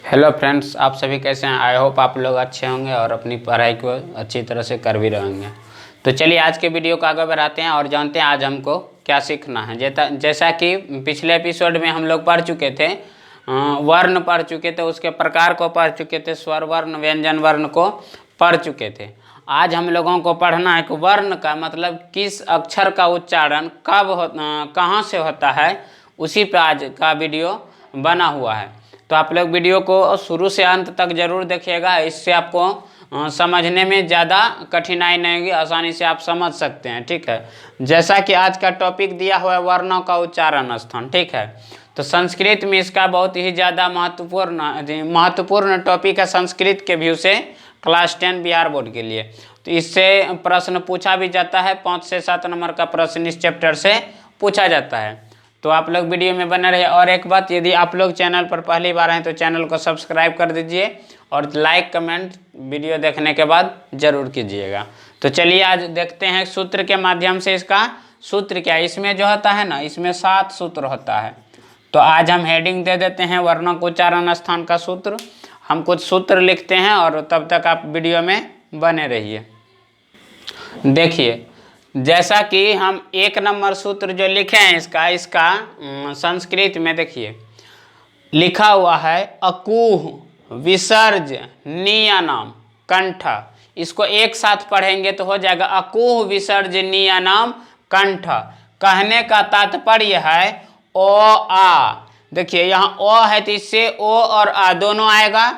Hello friends, आप सभी कैसे हैं। आई होप आप लोग अच्छे होंगे और अपनी पढ़ाई को अच्छी तरह से कर भी रहेंगे। तो चलिए आज के वीडियो को आगे बढ़ाते हैं और जानते हैं आज हमको क्या सीखना है। जैसा कि पिछले एपिसोड में हम लोग पढ़ चुके थे, वर्ण पढ़ चुके थे, उसके प्रकार को पढ़ चुके थे, स्वर वर्ण व्यंजन वर्ण को पढ़ चुके थे। आज हम लोगों को पढ़ना है कि वर्ण का मतलब किस अक्षर का उच्चारण कहाँ से होता है, उसी पे आज का वीडियो बना हुआ है। तो आप लोग वीडियो को शुरू से अंत तक जरूर देखिएगा, इससे आपको समझने में ज़्यादा कठिनाई नहीं होगी, आसानी से आप समझ सकते हैं। ठीक है, जैसा कि आज का टॉपिक दिया हुआ है वर्णों का उच्चारण स्थान। ठीक है, तो संस्कृत में इसका बहुत ही ज़्यादा महत्वपूर्ण टॉपिक है संस्कृत के व्यू से, क्लास 10 बिहार बोर्ड के लिए। तो इससे प्रश्न पूछा भी जाता है, 5 से 7 नंबर का प्रश्न इस चैप्टर से पूछा जाता है। तो आप लोग वीडियो में बने रहिए। और एक बात, यदि आप लोग चैनल पर पहली बार हैं तो चैनल को सब्सक्राइब कर दीजिए और लाइक कमेंट वीडियो देखने के बाद जरूर कीजिएगा। तो चलिए आज देखते हैं सूत्र के माध्यम से। इसका सूत्र क्या है, इसमें जो होता है ना, इसमें 7 सूत्र होता है। तो आज हम हेडिंग दे देते हैं वर्णों को उच्चारण स्थान का सूत्र। हम कुछ सूत्र लिखते हैं और तब तक आप वीडियो में बने रहिए। देखिए, जैसा कि हम 1 नंबर सूत्र जो लिखे हैं इसका संस्कृत में देखिए लिखा हुआ है अकूह विसर्ज नियनम कंठ। इसको एक साथ पढ़ेंगे तो हो जाएगा अकूह विसर्ज नियनम कंठ। कहने का तात्पर्य है ओ आ। देखिए यहाँ ओ है तो इससे ओ और आ दोनों आएगा।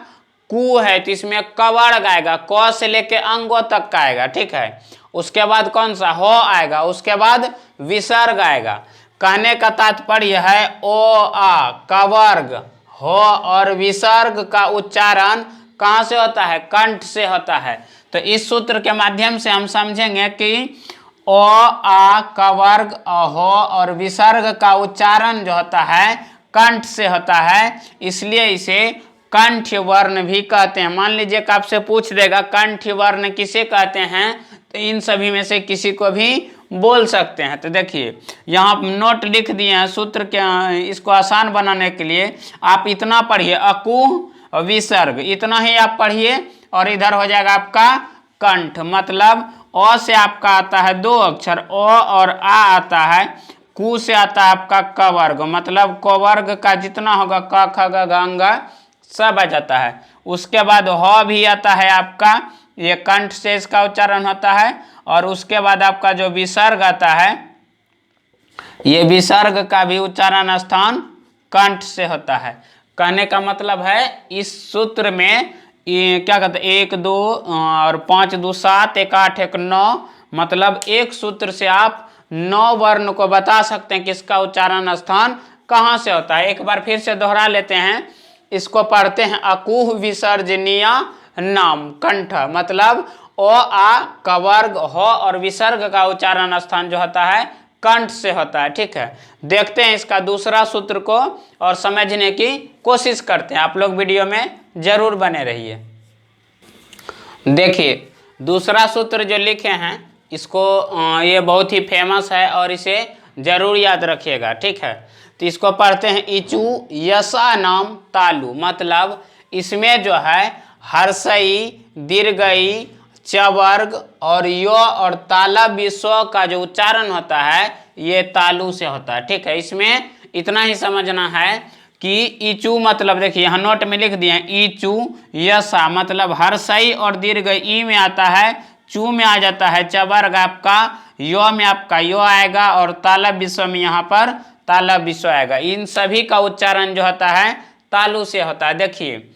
कु है तो इसमें कवर्ग आएगा, क से लेके अंगों तक का आएगा। ठीक है, उसके बाद कौन सा हो आएगा, उसके बाद विसर्ग आएगा। कहने का तात्पर्य है ओ आ कवर्ग हो और विसर्ग का उच्चारण कहाँ से होता है, कंठ से होता है। तो इस सूत्र के माध्यम से हम समझेंगे कि ओ आ कवर्ग हो और विसर्ग का उच्चारण जो होता है कंठ से होता है, इसलिए इसे कंठ वर्ण भी कहते हैं। मान लीजिए कि आपसे पूछ देगा कंठ वर्ण किसे कहते हैं, तो इन सभी में से किसी को भी बोल सकते हैं। तो देखिए यहाँ नोट लिख दिए हैं सूत्र के, इसको आसान बनाने के लिए आप इतना पढ़िए अकूह विसर्ग, इतना ही आप पढ़िए और इधर हो जाएगा आपका कंठ। मतलब अ से आपका आता है 2 अक्षर ओ और आ आता है, कु से आता है आपका कवर्ग, मतलब कवर्ग का जितना होगा क ख ग घ अंग सब आ जाता है। उसके बाद ह भी आता है आपका, ये कंठ से इसका उच्चारण होता है। और उसके बाद आपका जो विसर्ग आता है, ये विसर्ग का भी उच्चारण स्थान कंठ से होता है। कहने का मतलब है इस सूत्र में ये क्या कहते हैं 1 2 और 5 2 7 1 8 1 9, मतलब एक सूत्र से आप 9 वर्ण को बता सकते हैं किसका उच्चारण स्थान कहाँ से होता है। एक बार फिर से दोहरा लेते हैं, इसको पढ़ते हैं अकूह विसर्जनीय नाम कंठ, मतलब ओ आ कवर्ग हो और विसर्ग का उच्चारण स्थान जो होता है कंठ से होता है। ठीक है, देखते हैं इसका दूसरा सूत्र को और समझने की कोशिश करते हैं। आप लोग वीडियो में जरूर बने रहिए। देखिए दूसरा सूत्र जो लिखे हैं इसको ये बहुत ही फेमस है और इसे जरूर याद रखिएगा। ठीक है, तो इसको पढ़ते हैं इचू यसा नाम तालु, मतलब इसमें जो है हर्षई दीर्घई चवर्ग और यो और ताला विश्व का जो उच्चारण होता है ये तालु से होता है। ठीक है, इसमें इतना ही समझना है कि इचू मतलब देखिए यहाँ नोट में लिख दिए इचू यसा, मतलब हर्षई और दीर्घ ई में आता है, चू में आ जाता है चवर्ग आपका, यो में आपका यो आएगा और ताला विश्व में यहाँ पर ताला विश्व आएगा। इन सभी का उच्चारण जो होता है तालु से होता है। देखिए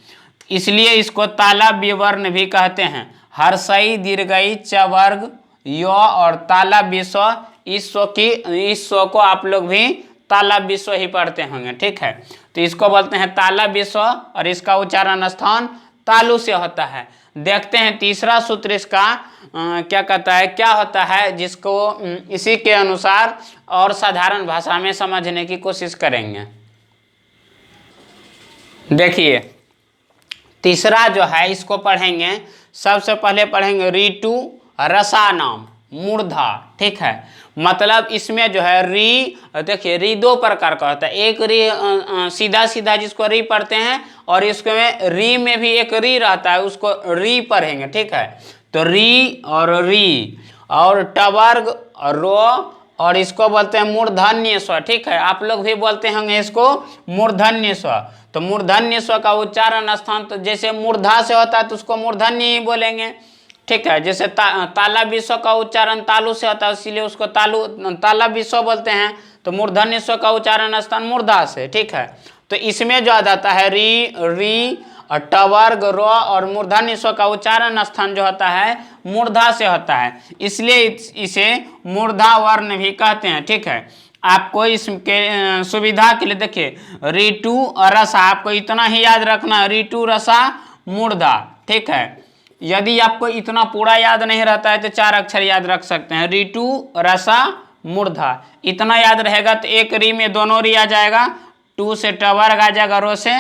इसलिए इसको ताला विवर्ण भी कहते हैं। हर्षई दीर्घई चवर्ग यो और ताला विश्व, ईश्व को आप लोग भी ताला विश्व ही पढ़ते होंगे। ठीक है, तो इसको बोलते हैं ताला विश्व और इसका उच्चारण स्थान तालु से होता है। देखते हैं तीसरा सूत्र इसका क्या कहता है, क्या होता है, जिसको इसी के अनुसार और साधारण भाषा में समझने की कोशिश करेंगे। देखिए तीसरा जो है इसको पढ़ेंगे, सबसे पहले पढ़ेंगे ऋतु रसा नाम मूर्धा। ठीक है, मतलब इसमें जो है री, देखिए री दो प्रकार का होता है, एक री सीधा सीधा जिसको री पढ़ते हैं, और इसमें री में भी एक री रहता है, उसको री पढ़ेंगे, ठीक है। तो री और टवर्ग और रो, और इसको बोलते हैं मूर्धन्य स्व, ठीक है। आप लोग भी बोलते होंगे इसको मूर्धन्य स्व। तो मूर्धन्य स्व का उच्चारण स्थान तो जैसे मूर्धा से होता है तो उसको मूर्धन्य ही बोलेंगे, ठीक है। जैसे ताला विश्व का उच्चारण तालु से होता है, इसीलिए उसको ताला विश्व बोलते हैं। तो मूर्धन्य स्व का उच्चारण स्थान मूर्धा से, ठीक है। तो इसमें जो आ जाता है री और टवर्ग रो और मूर्धन्य स्व का उच्चारण स्थान जो होता है मूर्धा से होता है, इसलिए इसे मूर्धा वर्ण भी कहते हैं, ठीक है। आपको इसके सुविधा के लिए देखिए ऋतु रसा, आपको इतना ही याद रखना, ऋतु रसा मूर्धा, ठीक है। यदि आपको इतना पूरा याद नहीं रहता है तो 4 अक्षर याद रख सकते हैं, ऋतु रसा मूर्धा, इतना याद रहेगा तो एक री में दोनों री आ जाएगा, 2 से टवर्ग आ जाएगा, रो से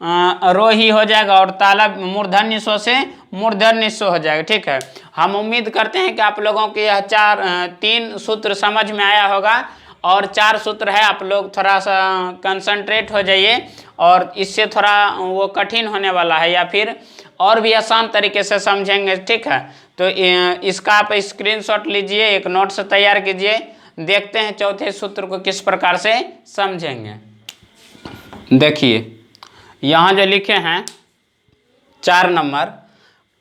रो ही हो जाएगा, और ताला मूर्धन्य स्व से मूर्धन्य स्व हो जाएगा, ठीक है। हम उम्मीद करते हैं कि आप लोगों के यह 3 सूत्र समझ में आया होगा, और 4 सूत्र है, आप लोग थोड़ा सा कंसंट्रेट हो जाइए, और इससे थोड़ा वो कठिन होने वाला है, या फिर और भी आसान तरीके से समझेंगे, ठीक है। तो इसका आप स्क्रीनशॉट लीजिए, एक नोट्स तैयार कीजिए, देखते हैं चौथे सूत्र को किस प्रकार से समझेंगे। देखिए यहाँ जो लिखे हैं 4 नंबर,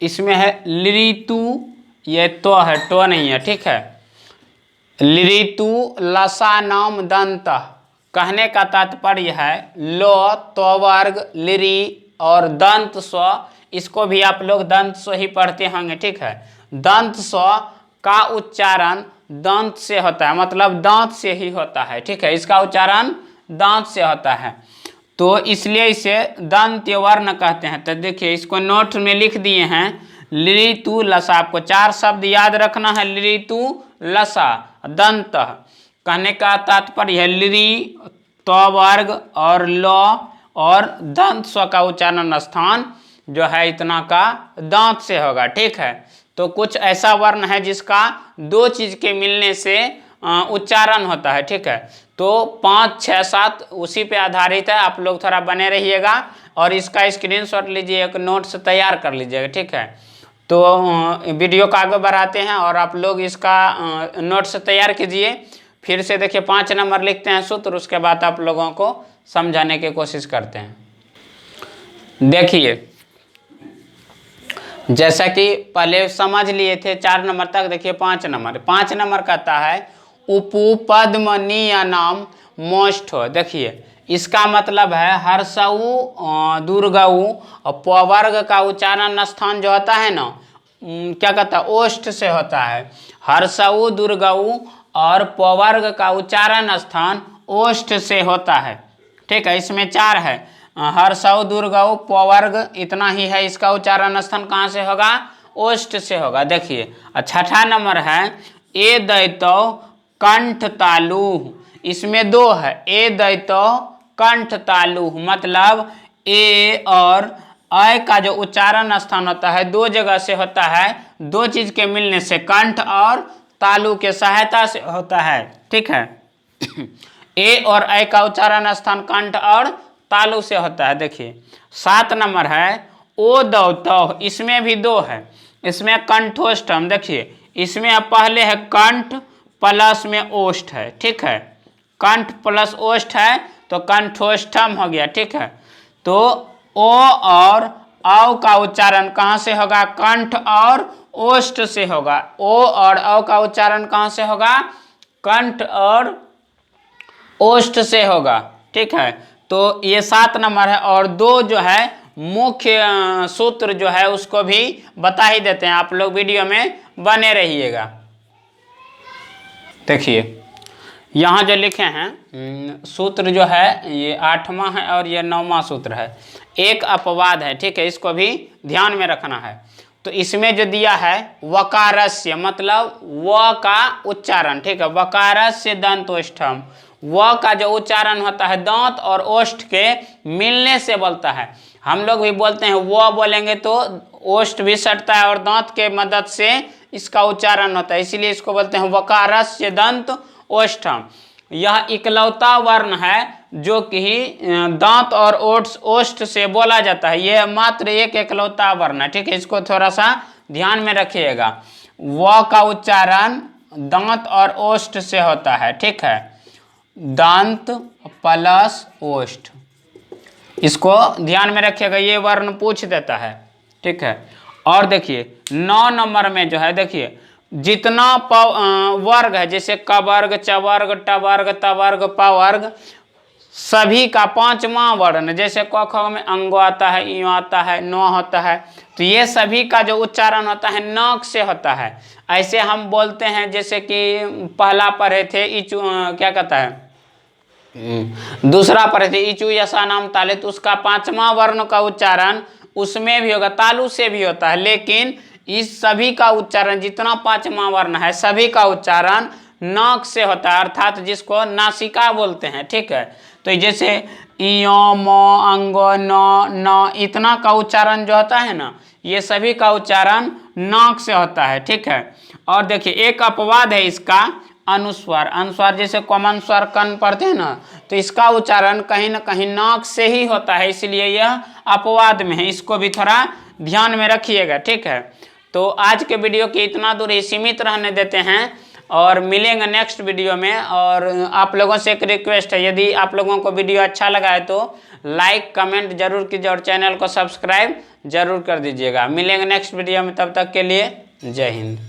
इसमें है ऋतु, ये तो है, तो नहीं है, ठीक है। ऋतु लसा नाम दंत, कहने का तात्पर्य है लो त्वर्ग लिरी और दंत स्व, इसको भी आप लोग दंत स्व ही पढ़ते होंगे, ठीक है। दंत स्व का उच्चारण दांत से होता है, मतलब दांत से ही होता है, ठीक है। इसका उच्चारण दांत से होता है, तो इसलिए इसे दंत वर्ण कहते हैं। तो देखिए इसको नोट में लिख दिए हैं, ऋतु लसा, आपको 4 शब्द याद रखना है, ऋतु लसा दंत, कहने का तात्पर्य है लिरी त्वर्ग और लो और दंत स्व का उच्चारण स्थान जो है इतना का दांत से होगा, ठीक है। तो कुछ ऐसा वर्ण है जिसका 2 चीज के मिलने से उच्चारण होता है, ठीक है। तो 5, 6, 7 उसी पे आधारित है, आप लोग थोड़ा बने रहिएगा, और इसका स्क्रीनशॉट लीजिए, एक नोट्स तैयार कर लीजिएगा, ठीक है। तो वीडियो को आगे बढ़ाते हैं, और आप लोग इसका नोट्स तैयार कीजिए। फिर से देखिए 5 नंबर लिखते हैं सूत्र, उसके बाद आप लोगों को समझाने की कोशिश करते हैं। देखिए जैसा कि पहले समझ लिए थे 4 नंबर तक, देखिए 5 नंबर कहता है उपु पद्मनीय नाम मोष्ठ। देखिए इसका मतलब है हर्षऊ दुर्गऊ और पवर्ग का उच्चारण स्थान जो होता है ना, क्या कहता है, ओष्ठ से होता है। हर्षऊ दुर्गऊ और पवर्ग का उच्चारण स्थान ओष्ठ से होता है, ठीक है। इसमें 4 है, हर्षऊ दुर्गऊ पवर्ग, इतना ही है। इसका उच्चारण स्थान कहाँ से होगा, ओष्ठ से होगा। देखिए 6ठा नंबर है ए दैतो कंठ तालु, इसमें 2 है, ए दैतो कंठ तालु, मतलब ए और अ का जो उच्चारण स्थान होता है 2 जगह से होता है, 2 चीज के मिलने से, कंठ और तालु के सहायता से होता है, ठीक है। ए और अ का उच्चारण स्थान कंठ और तालु से होता है। देखिए 7 नंबर है ओ दौतो, इसमें भी 2 है, इसमें कंठोष्ठम। देखिए इसमें पहले है कंठ प्लस में ओष्ठ है, ठीक है। कंठ प्लस ओष्ठ है तो कंठोष्ठम हो गया, ठीक है। तो ओ और औ का उच्चारण कहाँ से होगा, कंठ और ओष्ठ से होगा। ओ और औ का उच्चारण कहाँ से होगा, कंठ और ओष्ठ से होगा, ठीक है। तो ये 7 नंबर है, और 2 जो है मुख्य सूत्र जो है उसको भी बता ही देते हैं, आप लोग वीडियो में बने रहिएगा। देखिए यहाँ जो लिखे हैं सूत्र जो है ये 8वां है और ये 9वां सूत्र है। एक अपवाद है, ठीक है, इसको भी ध्यान में रखना है। तो इसमें जो दिया है वकारस्य, मतलब व का उच्चारण, ठीक है, वकारस्य दंतोष्ठम, व का जो उच्चारण होता है दांत और ओष्ठ के मिलने से बोलता है। हम लोग भी बोलते हैं, वो बोलेंगे तो ओष्ठ भी सटता है और दांत के मदद से इसका उच्चारण होता है, इसीलिए इसको बोलते हैं वकारस्य दंत ओष्ठम। यह इकलौता वर्ण है जो कि दांत और ओष्ठ से बोला जाता है, यह मात्र एक इकलौता वर्ण है, ठीक है। इसको थोड़ा सा ध्यान में रखिएगा, व का उच्चारण दांत और ओष्ठ से होता है, ठीक है, दांत प्लस ओष्ठ, इसको ध्यान में रखिएगा, ये वर्ण पूछ देता है, ठीक है। और देखिए 9 नंबर में जो है, देखिए जितना वर्ग है, जैसे क वर्ग, च वर्ग, ट वर्ग, त वर्ग, प वर्ग, सभी का 5वां वर्ण, जैसे क ख में अंगो आता है, इयो आता है, नो होता है, तो ये सभी का जो उच्चारण होता है नक से होता है। ऐसे हम बोलते हैं, जैसे कि पहला पढ़े थे इचू, क्या कहता है, दूसरा पढ़े थे इचू यसा नाम ताले, तो उसका 5वां वर्ण का उच्चारण उसमें भी होगा, तालु से भी होता है, लेकिन इस सभी का उच्चारण जितना 5वां वर्ण है सभी का उच्चारण नाक से होता है, अर्थात जिसको नासिका बोलते हैं, ठीक है। तो जैसे इयो, मो, अंगो, नो, न, इतना का उच्चारण जो होता है ना, ये सभी का उच्चारण नाक से होता है, ठीक है। और देखिए एक अपवाद है इसका, अनुस्वार। अनुस्वार जैसे कॉमन स्वर कन पढ़ते हैं ना, तो इसका उच्चारण कहीं ना कहीं नाक से ही होता है, इसलिए यह अपवाद में है, इसको भी थोड़ा ध्यान में रखिएगा, ठीक है। तो आज के वीडियो के इतना दूर ही सीमित रहने देते हैं और मिलेंगे नेक्स्ट वीडियो में। और आप लोगों से एक रिक्वेस्ट है, यदि आप लोगों को वीडियो अच्छा लगा है तो लाइक कमेंट जरूर कीजिए और चैनल को सब्सक्राइब जरूर कर दीजिएगा। मिलेंगे नेक्स्ट वीडियो में, तब तक के लिए जय हिंद।